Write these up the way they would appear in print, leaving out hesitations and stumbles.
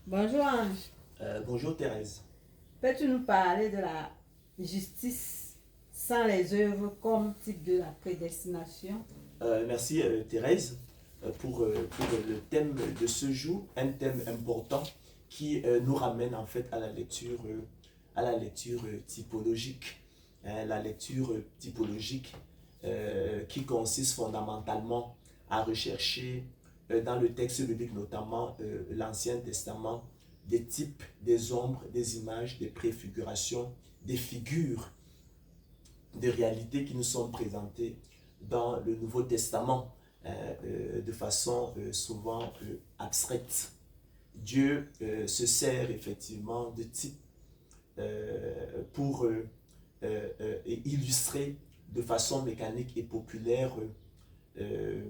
Bonjour Ange, Bonjour Thérèse. peux-tu nous parler de la justice sans les œuvres comme type de la prédestination? Merci Thérèse pour le thème de ce jour, un thème important qui nous ramène en fait à la lecture typologique. La lecture typologique qui consiste fondamentalement à rechercher dans le texte biblique, notamment l'Ancien Testament, des types, des ombres, des images, des préfigurations, des figures de réalités qui nous sont présentées dans le Nouveau Testament de façon souvent abstraite. Dieu se sert effectivement de types pour illustrer de façon mécanique et populaire euh,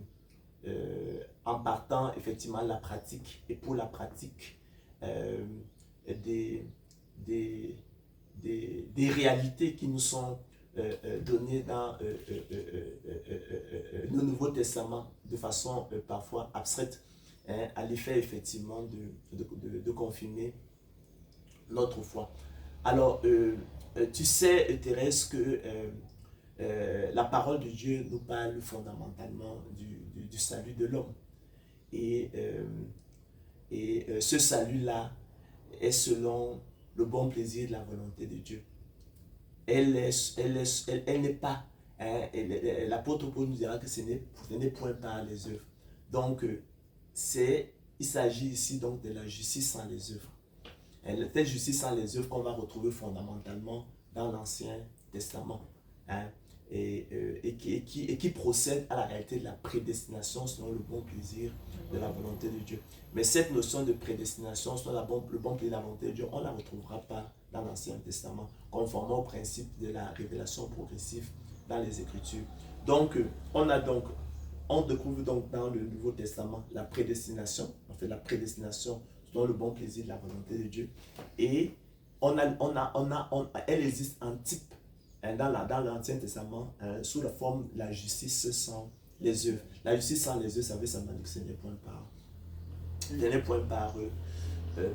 en partant effectivement de la pratique et pour la pratique euh, des, des, des réalités qui nous sont données dans le Nouveau Testament de façon parfois abstraite, hein, à l'effet effectivement de confirmer notre foi. Alors, tu sais, Thérèse, que la parole de Dieu nous parle fondamentalement du salut de l'homme. Et, ce salut-là est selon le bon plaisir de la volonté de Dieu. Elle n'est pas, hein, l'apôtre Paul nous dira que ce n'est point par les œuvres. Donc, il s'agit ici donc de la justice sans les œuvres. Cette justice sans les œuvres qu'on va retrouver fondamentalement dans l'Ancien Testament, hein, et qui procède à la réalité de la prédestination selon le bon plaisir de la volonté de Dieu. Mais cette notion de prédestination selon le bon plaisir de la volonté de Dieu, on ne la retrouvera pas dans l'Ancien Testament, conformément au principe de la révélation progressive dans les Écritures. Donc, on découvre donc dans le Nouveau Testament la prédestination, en fait la prédestination selon le bon plaisir de la volonté de Dieu. Et elle existe en type hein, dans l'Ancien Testament hein, sous la forme de la justice sans les œuvres. La justice sans les œuvres, ça veut dire que ce n'est point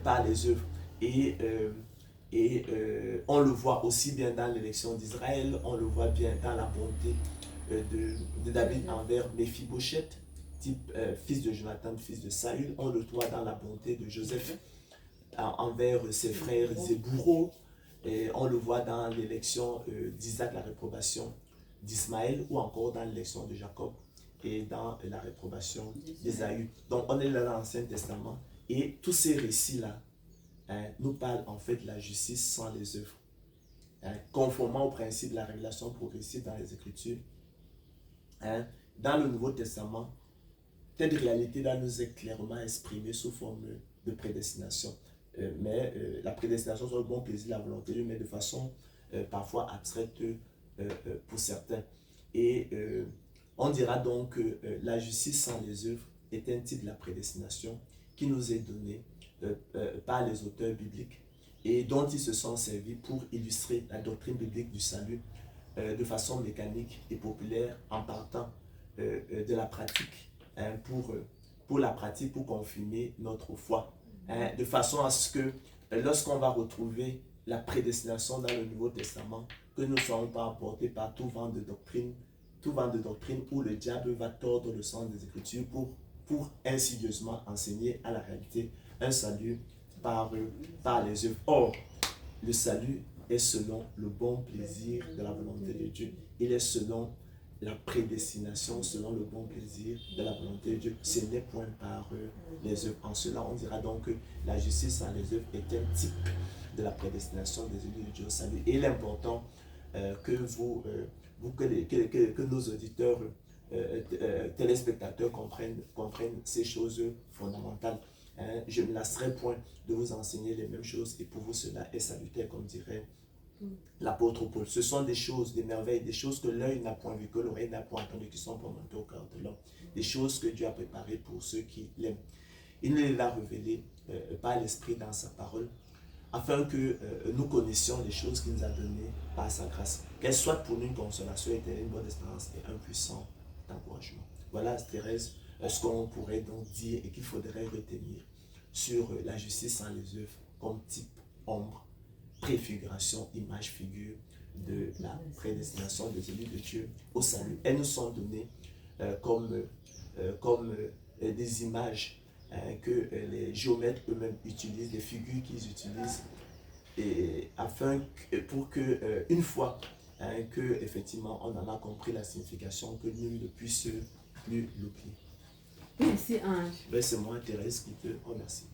par les œuvres. Et, on le voit aussi bien dans l'élection d'Israël, on le voit bien dans la bonté de David envers Méphibosheth, type fils de Jonathan, fils de Saül. On le voit dans la bonté de Joseph envers ses frères Zébourou. Et on le voit dans l'élection d'Isaac, la réprobation d'Ismaël, ou encore dans l'élection de Jacob et dans la réprobation d'Ésaü. Donc on est là dans l'Ancien Testament et tous ces récits-là hein, nous parlent en fait de la justice sans les œuvres. Hein, conformément au principe de la révélation progressive dans les Écritures, hein, dans le Nouveau Testament, cette réalité-là nous est clairement exprimée sous forme de prédestination. La prédestination sur le bon plaisir de la volonté de Dieu, mais de façon parfois abstraite pour certains. Et on dira donc que la justice sans les œuvres est un type de la prédestination qui nous est donné par les auteurs bibliques et dont ils se sont servis pour illustrer la doctrine biblique du salut de façon mécanique et populaire en partant de la pratique hein, pour la pratique, pour confirmer notre foi. Hein, de façon à ce que lorsqu'on va retrouver la prédestination dans le Nouveau Testament, que nous ne soyons pas emportés par tout vent de doctrine où le diable va tordre le sens des Écritures pour insidieusement enseigner à la réalité un salut par les œuvres. Or, le salut est selon le bon plaisir de la volonté de Dieu. Il est selon la prédestination, selon le bon plaisir de la volonté de Dieu. Ce n'est point par les œuvres. En cela, on dira donc que la justice sans les œuvres est un type de la prédestination des élus de Dieu au salut. Et il est important que que nos auditeurs, téléspectateurs comprennent ces choses fondamentales. Hein, je ne lasserai point de vous enseigner les mêmes choses et pour vous cela est salutaire, comme dirait l'apôtre Paul. Ce sont des choses, des merveilles, des choses que l'œil n'a point vu, que l'oreille n'a point entendu, qui sont pour monter au cœur de l'homme. Des choses que Dieu a préparées pour ceux qui l'aiment. Il nous les a révélées par l'Esprit dans sa parole, afin que nous connaissions les choses qu'il nous a données par sa grâce. Qu'elles soient pour nous une consolation éternelle, une bonne espérance et un puissant encouragement. Voilà, Thérèse, ce qu'on pourrait donc dire et qu'il faudrait retenir sur la justice sans les œuvres comme type, ombre, préfiguration, image, figure de la prédestination des élus de Dieu au salut. Elles nous sont données comme des images que les géomètres eux-mêmes utilisent, des figures qu'ils utilisent, et pour que une fois que effectivement on en a compris la signification, que nul ne puisse plus l'oublier. Merci Ange. C'est moi Thérèse qui te remercie.